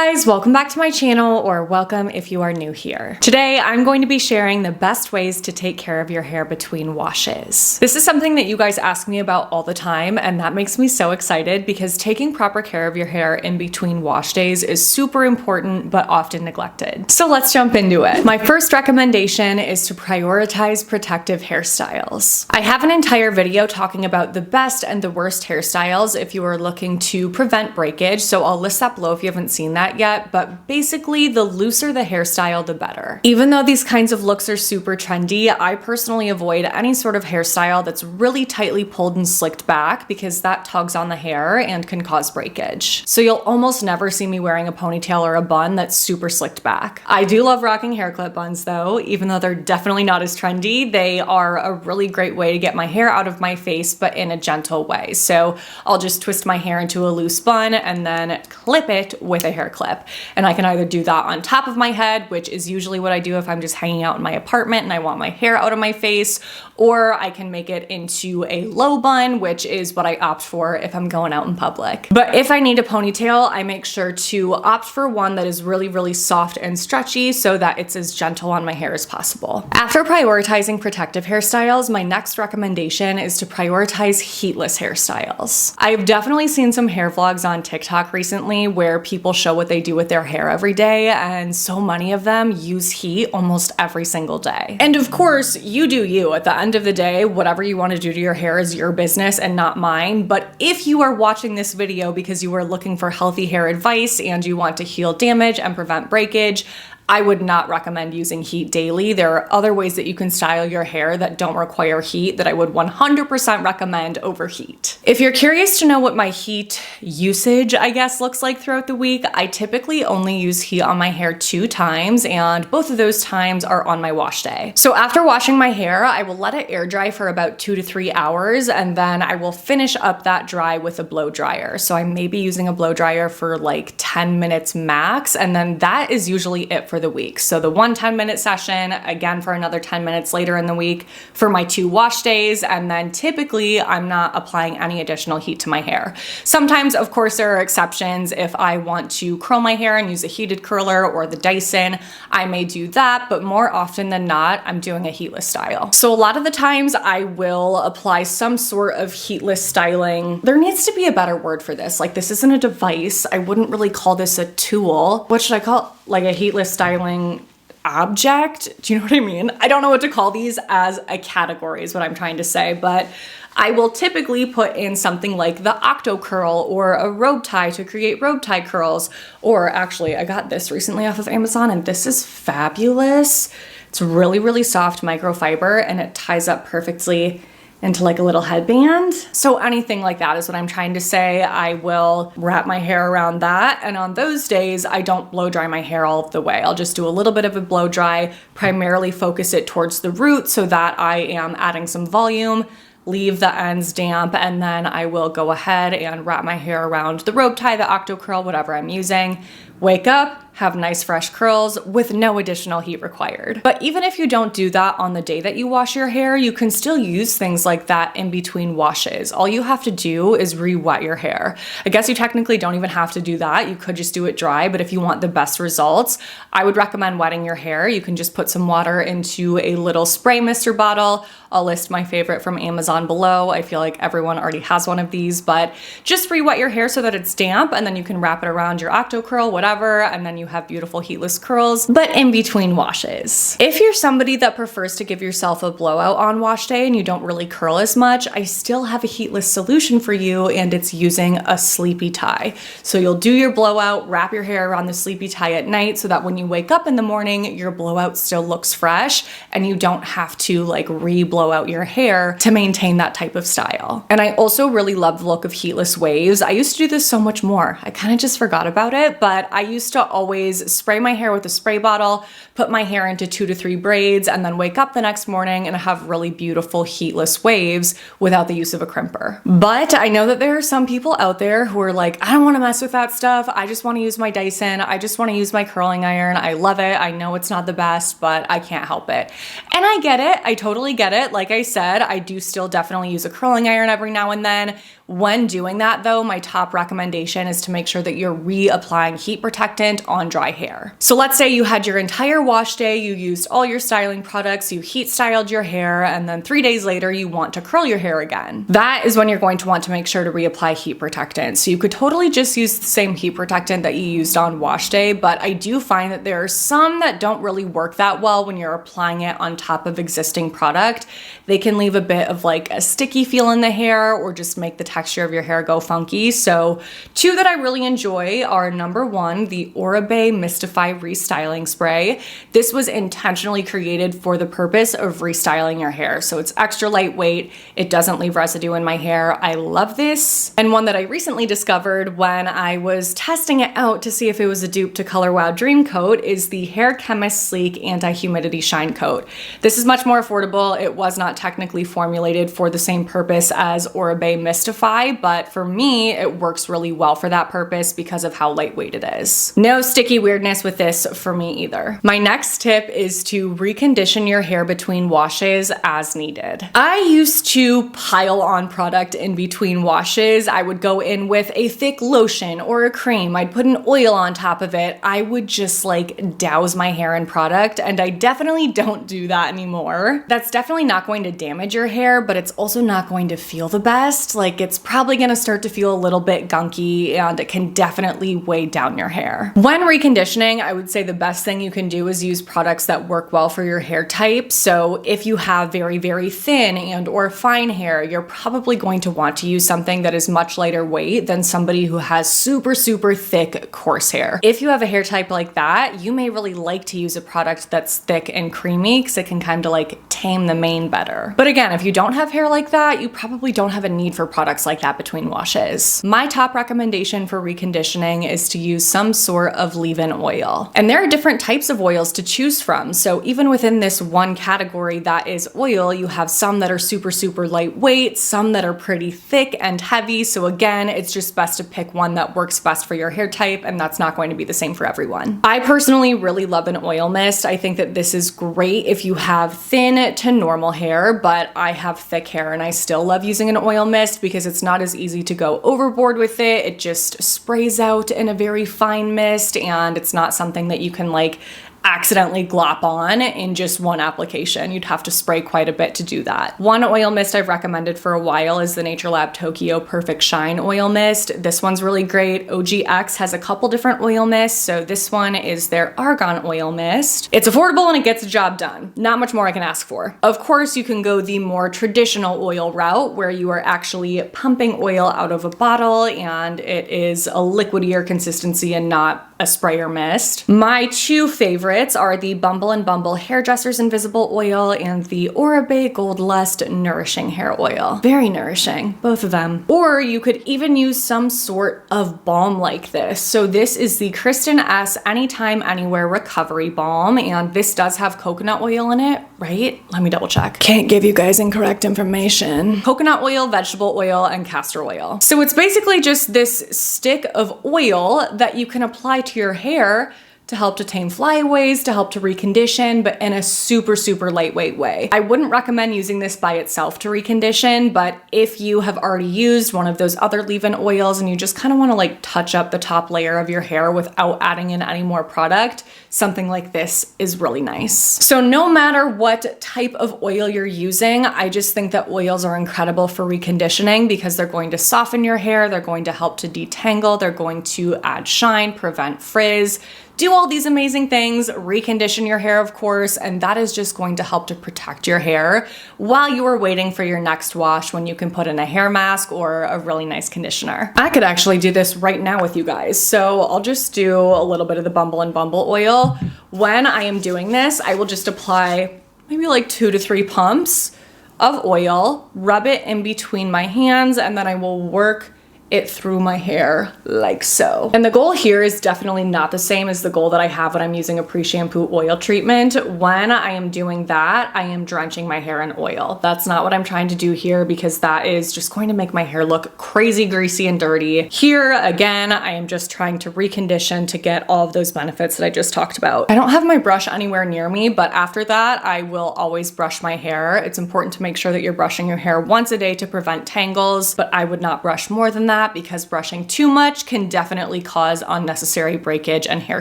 guys, welcome back to my channel, or welcome if you are new here. Today, I'm going to be sharing the best ways to take care of your hair between washes. This is something that you guys ask me about all the time, and that makes me so excited because taking proper care of your hair in between wash days is super important, but often neglected. So let's jump into it. My first recommendation is to prioritize protective hairstyles. I have an entire video talking about the best and the worst hairstyles if you are looking to prevent breakage, so I'll list that below if you haven't seen that yet, but basically the looser the hairstyle, the better. Even though these kinds of looks are super trendy, I personally avoid any sort of hairstyle that's really tightly pulled and slicked back because that tugs on the hair and can cause breakage. So you'll almost never see me wearing a ponytail or a bun that's super slicked back. I do love rocking hair clip buns though, even though they're definitely not as trendy. They are a really great way to get my hair out of my face, but in a gentle way. So I'll just twist my hair into a loose bun and then clip it with a hair clip. And I can either do that on top of my head, which is usually what I do if I'm just hanging out in my apartment and I want my hair out of my face, or I can make it into a low bun, which is what I opt for if I'm going out in public. But if I need a ponytail, I make sure to opt for one that is really, really soft and stretchy so that it's as gentle on my hair as possible. After prioritizing protective hairstyles, my next recommendation is to prioritize heatless hairstyles. I've definitely seen some hair vlogs on TikTok recently where people show what they do with their hair every day, and so many of them use heat almost every single day. And of course, you do you. At the end of the day, whatever you want to do to your hair is your business and not mine. But if you are watching this video because you are looking for healthy hair advice and you want to heal damage and prevent breakage, I would not recommend using heat daily. There are other ways that you can style your hair that don't require heat that I would 100% recommend over heat. If you're curious to know what my heat usage, I guess, looks like throughout the week, I typically only use heat on my hair 2 times, and both of those times are on my wash day. So after washing my hair, I will let it air dry for about 2 to 3 hours, and then I will finish up that dry with a blow dryer. So I may be using a blow dryer for like 10 minutes max, and then that is usually it for the week. So the 1 10-minute session, again for another 10 minutes later in the week for my 2 wash days, and then typically I'm not applying any additional heat to my hair. Sometimes, of course, there are exceptions. If I want to curl my hair and use a heated curler or the Dyson, I may do that, but more often than not, I'm doing a heatless style. So a lot of the times I will apply some sort of heatless styling. There needs to be a better word for this. Like, this isn't a device. I wouldn't really call this a tool. What should I call it? Like a heatless styling object? Do you know what I mean? I don't know what to call these as a category is what I'm trying to say, but I will typically put in something like the Octo Curl or a robe tie to create robe tie curls. Or actually, I got this recently off of Amazon and this is fabulous. It's really, really soft microfiber and it ties up perfectly into like a little headband. So anything like that is what I'm trying to say. I will wrap my hair around that. And on those days, I don't blow dry my hair all of the way. I'll just do a little bit of a blow dry, primarily focus it towards the root so that I am adding some volume, leave the ends damp, and then I will go ahead and wrap my hair around the robe tie, the Octo Curl, whatever I'm using. Wake up, have nice fresh curls with no additional heat required. But even if you don't do that on the day that you wash your hair, you can still use things like that in between washes. All you have to do is re-wet your hair. I guess you technically don't even have to do that. You could just do it dry, but if you want the best results, I would recommend wetting your hair. You can just put some water into a little spray mister bottle. I'll list my favorite from Amazon below. I feel like everyone already has one of these, but just re-wet your hair so that it's damp, and then you can wrap it around your Octo Curl, whatever, and then you have beautiful heatless curls, but in between washes. If you're somebody that prefers to give yourself a blowout on wash day and you don't really curl as much, I still have a heatless solution for you, and it's using a sleepy tie. So you'll do your blowout, wrap your hair around the sleepy tie at night so that when you wake up in the morning, your blowout still looks fresh and you don't have to like re-blow out your hair to maintain that type of style. And I also really love the look of heatless waves. I used to do this so much more. I kind of just forgot about it, but I used to always spray my hair with a spray bottle, put my hair into 2 to 3 braids, and then wake up the next morning and have really beautiful heatless waves without the use of a crimper. But I know that there are some people out there who are like, I don't want to mess with that stuff. I just want to use my Dyson. I just want to use my curling iron. I love it. I know it's not the best, but I can't help it. And I get it. I totally get it. Like I said, I do still definitely use a curling iron every now and then. When doing that though, my top recommendation is to make sure that you're reapplying heat protectant on dry hair. So let's say you had your entire wash day, you used all your styling products, you heat styled your hair, and then 3 days later you want to curl your hair again. That is when you're going to want to make sure to reapply heat protectant. So you could totally just use the same heat protectant that you used on wash day, but I do find that there are some that don't really work that well when you're applying it on top of existing product. They can leave a bit of like a sticky feel in the hair or just make the texture of your hair go funky. So 2 that I really enjoy are number 1, the Oribe Mystify Restyling Spray. This was intentionally created for the purpose of restyling your hair. So it's extra lightweight. It doesn't leave residue in my hair. I love this. And one that I recently discovered when I was testing it out to see if it was a dupe to Color Wow Dream Coat is the Hair Chemist Sleek Anti-Humidity Shine Coat. This is much more affordable. It was not technically formulated for the same purpose as Oribe Mystify, but for me, it works really well for that purpose because of how lightweight it is. No sticky weirdness with this for me either. My next tip is to recondition your hair between washes as needed. I used to pile on product in between washes. I would go in with a thick lotion or a cream. I'd put an oil on top of it. I would just like douse my hair in product, and I definitely don't do that anymore. That's definitely not going to damage your hair, but it's also not going to feel the best. Like, it's probably gonna start to feel a little bit gunky, and it can definitely weigh down your hair. When reconditioning, I would say the best thing you can do is use products that work well for your hair type. So if you have very, very thin and or fine hair, you're probably going to want to use something that is much lighter weight than somebody who has super, super thick, coarse hair. If you have a hair type like that, you may really like to use a product that's thick and creamy because it can kind of like tame the mane better. But again, if you don't have hair like that, you probably don't have a need for products like that between washes. My top recommendation for reconditioning is to use some sort of leave-in oil. And there are different types of oils to choose from. So even within this one category that is oil, you have some that are super, super lightweight, some that are pretty thick and heavy. So again, it's just best to pick one that works best for your hair type, and that's not going to be the same for everyone. I personally really love an oil mist. I think that this is great if you have thin to normal hair, but I have thick hair and I still love using an oil mist because it's not as easy to go overboard with it. It just sprays out in a very fine mist, and it's not something that you can like accidentally glop on in just one application. You'd have to spray quite a bit to do that. One oil mist I've recommended for a while is the NatureLab Tokyo Perfect Shine Oil Mist. This one's really great. OGX has a couple different oil mists, so this one is their Argan Oil Mist. It's affordable and it gets the job done. Not much more I can ask for. Of course, you can go the more traditional oil route where you are actually pumping oil out of a bottle and it is a liquidier consistency and not a sprayer mist. My 2 favorites are the Bumble and Bumble Hairdresser's Invisible Oil and the Oribe Gold Lust Nourishing Hair Oil. Very nourishing, both of them. Or you could even use some sort of balm like this. So this is the Kristen S Anytime Anywhere Recovery Balm, and this does have coconut oil in it, right? Let me double check. Can't give you guys incorrect information. Coconut oil, vegetable oil, and castor oil. So it's basically just this stick of oil that you can apply to your hair to help to tame flyaways, to help to recondition, but in a super, super lightweight way. I wouldn't recommend using this by itself to recondition, but if you have already used one of those other leave-in oils and you just kind of want to like touch up the top layer of your hair without adding in any more product, something like this is really nice. So no matter what type of oil you're using, I just think that oils are incredible for reconditioning because they're going to soften your hair, they're going to help to detangle, they're going to add shine, prevent frizz, do all these amazing things, recondition your hair, of course, and that is just going to help to protect your hair while you are waiting for your next wash when you can put in a hair mask or a really nice conditioner. I could actually do this right now with you guys, so I'll just do a little bit of the Bumble and Bumble oil. When I am doing this, I will just apply maybe like 2 to 3 pumps of oil, rub it in between my hands, and then I will work it through my hair like so. And the goal here is definitely not the same as the goal that I have when I'm using a pre-shampoo oil treatment. When I am doing that, I am drenching my hair in oil. That's not what I'm trying to do here because that is just going to make my hair look crazy greasy and dirty. Here, again, I am just trying to recondition to get all of those benefits that I just talked about. I don't have my brush anywhere near me, but after that, I will always brush my hair. It's important to make sure that you're brushing your hair once a day to prevent tangles, but I would not brush more than that because brushing too much can definitely cause unnecessary breakage and hair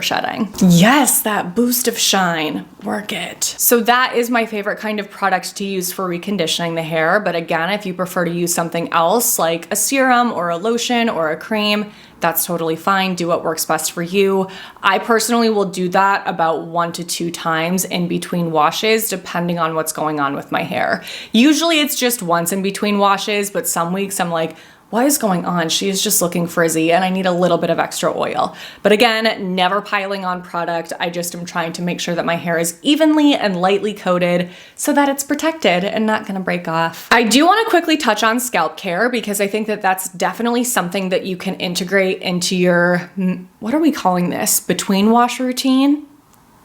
shedding. Yes, that boost of shine, work it. So that is my favorite kind of product to use for reconditioning the hair. But again, if you prefer to use something else like a serum or a lotion or a cream, that's totally fine. Do what works best for you. I personally will do that about 1 to 2 times in between washes, depending on what's going on with my hair. Usually it's just once in between washes, but some weeks I'm like, what is going on? She is just looking frizzy and I need a little bit of extra oil. But again, never piling on product. I just am trying to make sure that my hair is evenly and lightly coated so that it's protected and not gonna break off. I do wanna quickly touch on scalp care because I think that that's definitely something that you can integrate into your, what are we calling this? Between wash routine?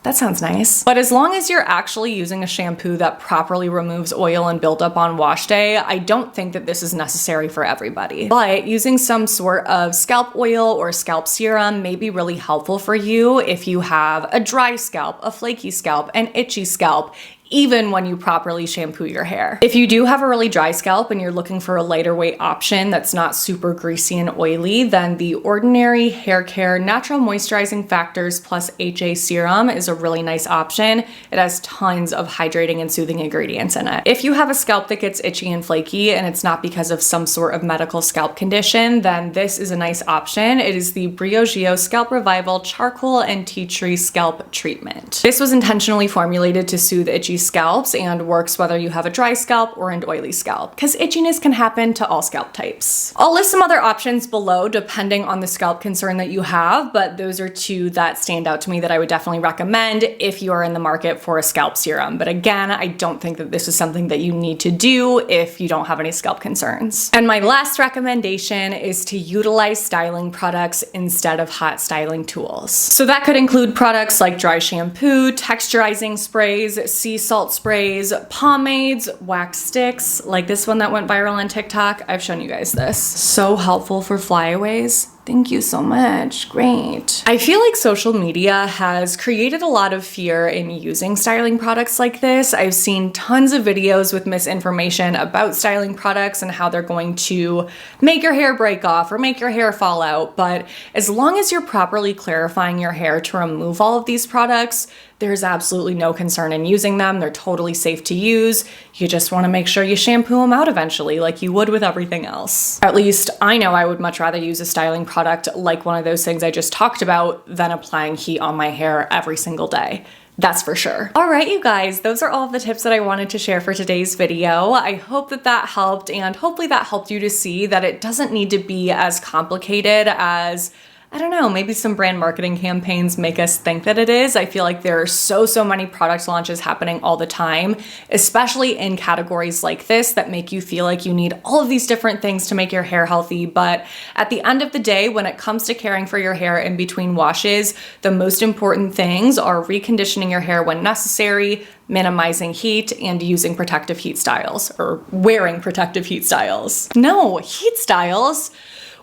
That sounds nice. But as long as you're actually using a shampoo that properly removes oil and buildup on wash day, I don't think that this is necessary for everybody. But using some sort of scalp oil or scalp serum may be really helpful for you if you have a dry scalp, a flaky scalp, an itchy scalp, even when you properly shampoo your hair. If you do have a really dry scalp and you're looking for a lighter weight option that's not super greasy and oily, then the Ordinary Haircare Natural Moisturizing Factors plus HA Serum is a really nice option. It has tons of hydrating and soothing ingredients in it. If you have a scalp that gets itchy and flaky and it's not because of some sort of medical scalp condition, then this is a nice option. It is the Briogeo Scalp Revival Charcoal and Tea Tree Scalp Treatment. This was intentionally formulated to soothe itchy scalps and works whether you have a dry scalp or an oily scalp, because itchiness can happen to all scalp types. I'll list some other options below depending on the scalp concern that you have, but those are 2 that stand out to me that I would definitely recommend if you are in the market for a scalp serum. But again, I don't think that this is something that you need to do if you don't have any scalp concerns. And my last recommendation is to utilize styling products instead of hot styling tools. So that could include products like dry shampoo, texturizing sprays, sea salt sprays, pomades, wax sticks, like this one that went viral on TikTok. I've shown you guys this. So helpful for flyaways. Thank you so much. Great. I feel like social media has created a lot of fear in using styling products like this. I've seen tons of videos with misinformation about styling products and how they're going to make your hair break off or make your hair fall out. But as long as you're properly clarifying your hair to remove all of these products, there's absolutely no concern in using them. They're totally safe to use. You just want to make sure you shampoo them out eventually, like you would with everything else. At least I know I would much rather use a styling product like one of those things I just talked about than applying heat on my hair every single day. That's for sure. All right, you guys, those are all of the tips that I wanted to share for today's video. I hope that that helped, and hopefully that helped you to see that it doesn't need to be as complicated as, I don't know, maybe some brand marketing campaigns make us think that it is. I feel like there are so many product launches happening all the time, especially in categories like this that make you feel like you need all of these different things to make your hair healthy. But at the end of the day, when it comes to caring for your hair in between washes, the most important things are reconditioning your hair when necessary, minimizing heat, and using protective heat styles, or wearing protective heat styles. No, heat styles.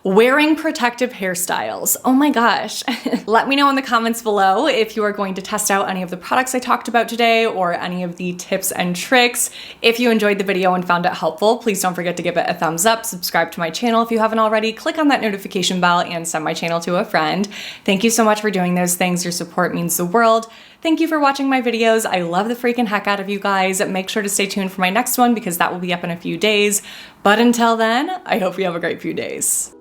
Wearing protective hairstyles. Oh my gosh. Let me know in the comments below if you are going to test out any of the products I talked about today or any of the tips and tricks. If you enjoyed the video and found it helpful, please don't forget to give it a thumbs up, subscribe to my channel if you haven't already, click on that notification bell, and send my channel to a friend. Thank you so much for doing those things. Your support means the world. Thank you for watching my videos. I love the freaking heck out of you guys. Make sure to stay tuned for my next one because that will be up in a few days. But until then, I hope you have a great few days.